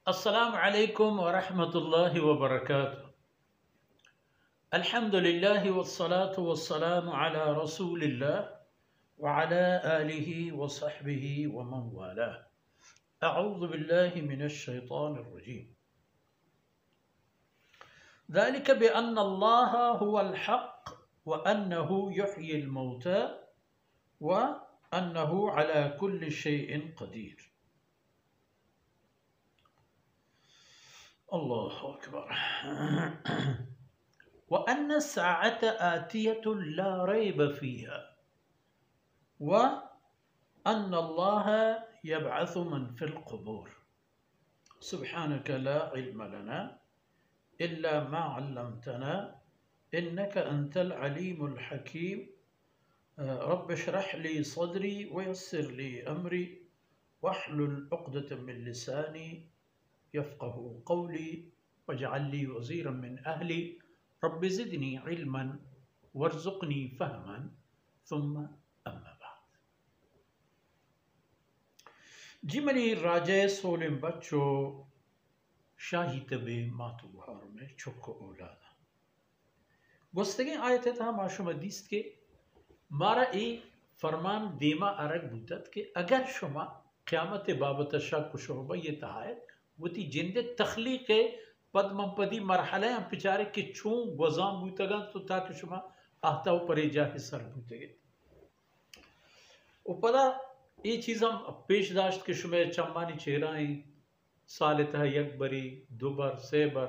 अस्सलामु अलैकुम व रहमतुल्लाहि व बरकातुहू। अल्हम्दुलिल्लाहि वस्सलातु वस्सलामु अला रसूलिल्लाह व अला आलिहि व सहबिहि व मन वालाह। अऊज़ु बिल्लाहि मिनश शैतानिर रजीम। ज़ालिका बिअन्न अल्लाह हुवल हक़ व अन्नहु युह्यिल मौता व अन्नहु अला कुल्लि शैइन क़दीर। अल्लाहु अकबर। व अन्न साअत आतियतुन ला रैब फ़ीहा व अन्न अल्लाह यबअसु मन फ़िल क़ुबूर। सुब्हानक ला इल्म लना इल्ला मा अल्लमतना इन्नका अंतल अलीमुल हकीम। रब्बि इश्रह ली सदरी व यस्सिर ली अमरी वहलुल उक़दतम मिन लिसानी यफ़क़हू क़ौली वजअल ली वज़ीरन मिन अहली रब्बि ज़िदनी इल्मन वर्ज़ुक़नी फ़हमन सुम्मा अम्मा बाद। जिमनी राजे सोलिम बच्चो शाही तबे मातु बहार में छुक्को औलादा गुस्तगे आयत था माशुम हदीस के मारा ए फरमान देमा अरग बुद्दत के अगर शुमा क़यामत बाबत शक शुरबा ये तहायत वती जिंदे तख्लीक पद्म पदी मरहले हम पिचारे के छू वजाम बूतगा तो ताकि शुमा आहता परे जाहि सर बूतगे उपदा ये चीज़ हम पेशदाश्त के शुमे चम्मानी चेहराई साल तह यकबरी दुबर सेबर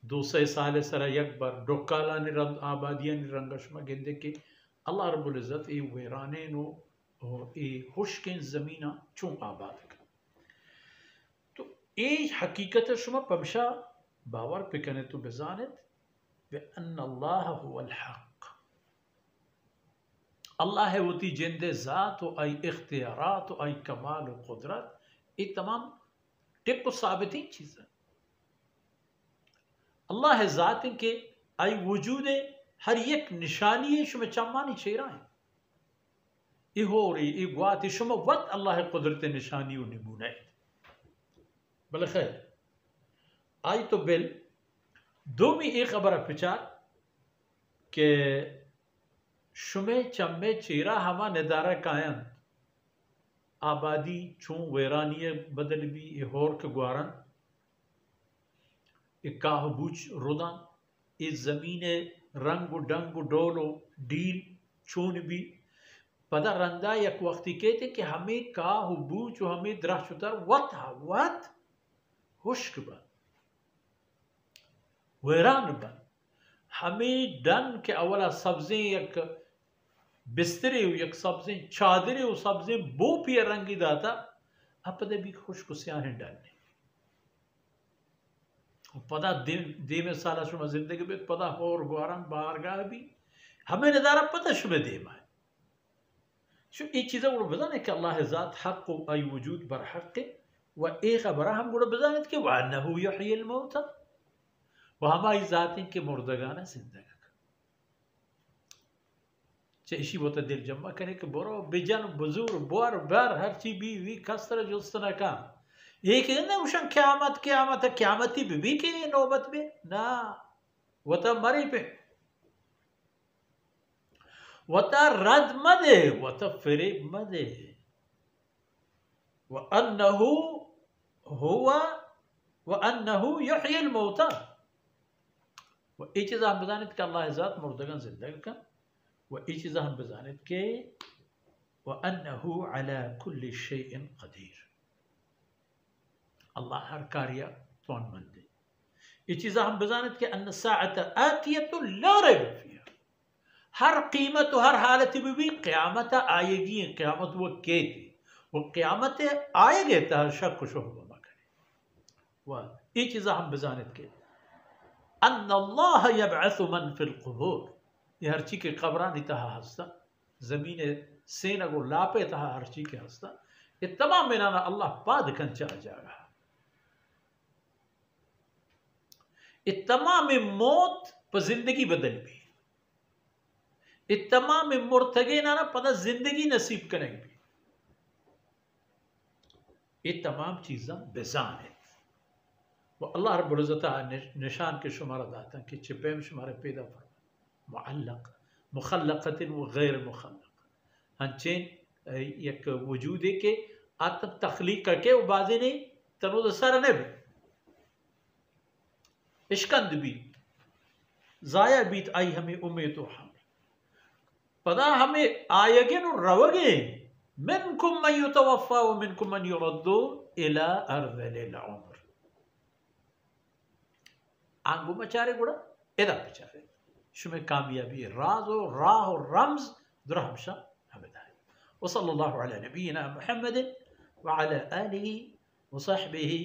200 साल सरा यकबर डोकाला निरंग आबादिया निरंग शुमा गिंदे के अल्लाह रब्बुल इज़्ज़त ए वेराने नो ए खुशकिन ज़मीना चूं आबाद का तो ए हकीकत शुमा पमशा बावर पिकने तो बेजानत बिअन्न अल्लाह हुवल हक़। अल्लाह है वती जिंदे ज़ात व आई इख्तियारात व आई कमाल व कुदरत ये तमाम टिप साबिती चीज़ें अल्लाह है ज़ात के आई वजूद हर एक निशानी शुम चम्मानी चेहरा है इहोरी इगवात शुम वत अल्लाह कुदरत निशानी व नमूने बल खैर आई तो बिल दो में एक खबर पिचार के शुमे चम्मे चेहरा हमा निदारा कायन आबादी चूं वेरानिय बदल भी इहोर के ग्वारन काहबूच रुदान इस जमीने रंग डंग डोलो डील चून भी पदा रंदा यक वक्ती कहते कि हमें काहबूच हमें द्राशुतर वत हुश्क बन वेरान बन हमें डन के अवला सब्जें एक बिस्तरे एक सब्जें चादरे और सब्जें बो पिया रंगी दाता अपने भी खुश्क स्याहें डालने पदा दे में साला शुमा जिंदगी में पदा और गुआरन बारगाह भी हमें नजारा पता शुमे दे में शो एक चीज़ वो बताने कि अल्लाह ज़ात हक़ व आई वजूद बर हक़ व एक खबर हम गुड़ बताने कि वअन्नहु युह्यिल मौता व हमारी ज़ात के मुर्दगाना जिंदगा चेशी वो तो दिल जम्मा करे कि बोरो बेजन बुजुर्ग बोर बार हर चीज भी कसर जुस्तना का एक ना उशन क़यामती भी के नौबत में ना वता मरी पे वता रद मदे वता फिरे मदे व अन्नहु हुवा व अन्नहु युह्यिल मौता व ये चीज़ हम बताने कि अल्लाह ज़ात मुर्दगन जिंदगी का व ये चीज़ हम बताने के व अन्नहु अला कुल्लि शैइन क़दीर अल्लाह हर कार्य तौन मंदे ये चीज़ हम बजानत के अन्न साअत आतियतुन ला रैब फ़ीहा हर कीमत हर हालत में भी क़यामत आएगी क़यामत वो कहती वो क़यामत आएगी ता शक शुबहा करे वाह ये चीज़ हम बजानत के अन्न अल्लाह यबअसु मन फ़िल क़ुबूर ये हर चीज़ के क़ब्रान तहा हस्ता ज़मीन सेना को लापे तहा हर चीज़ के हस्ता ये तमाम मिनाना अल्लाह पाद कंचा जाएगा ये तमाम मौत पर जिंदगी बदल भी ये तमाम मुर्तगे ना पता जिंदगी नसीब करेंगे ये तमाम चीज़ें बेजान है والله رب العزة نشان كشمارة ذاتا كي تشبهم شمارة بيدا فرما معلق مخلقة وغير مخلقة هنچين يك وجودي كي آتم تخليق كي وبعدين تنود سارة نبي اشكند بيت ضايع بيت آي हमें उम्मीद तो हम पता हमें आएगे न रवगे منكم من يتوفى ومنكم من يرد إلى أرذل العمر आंगू मचारे गुड़ा इधर बेचारे शुमे कामयाबी राज और राह और रमज द्रहमशा हमेदाय वसल्लल्लाहु अला नबीना मुहम्मद वअला आलिहि वसहबिहि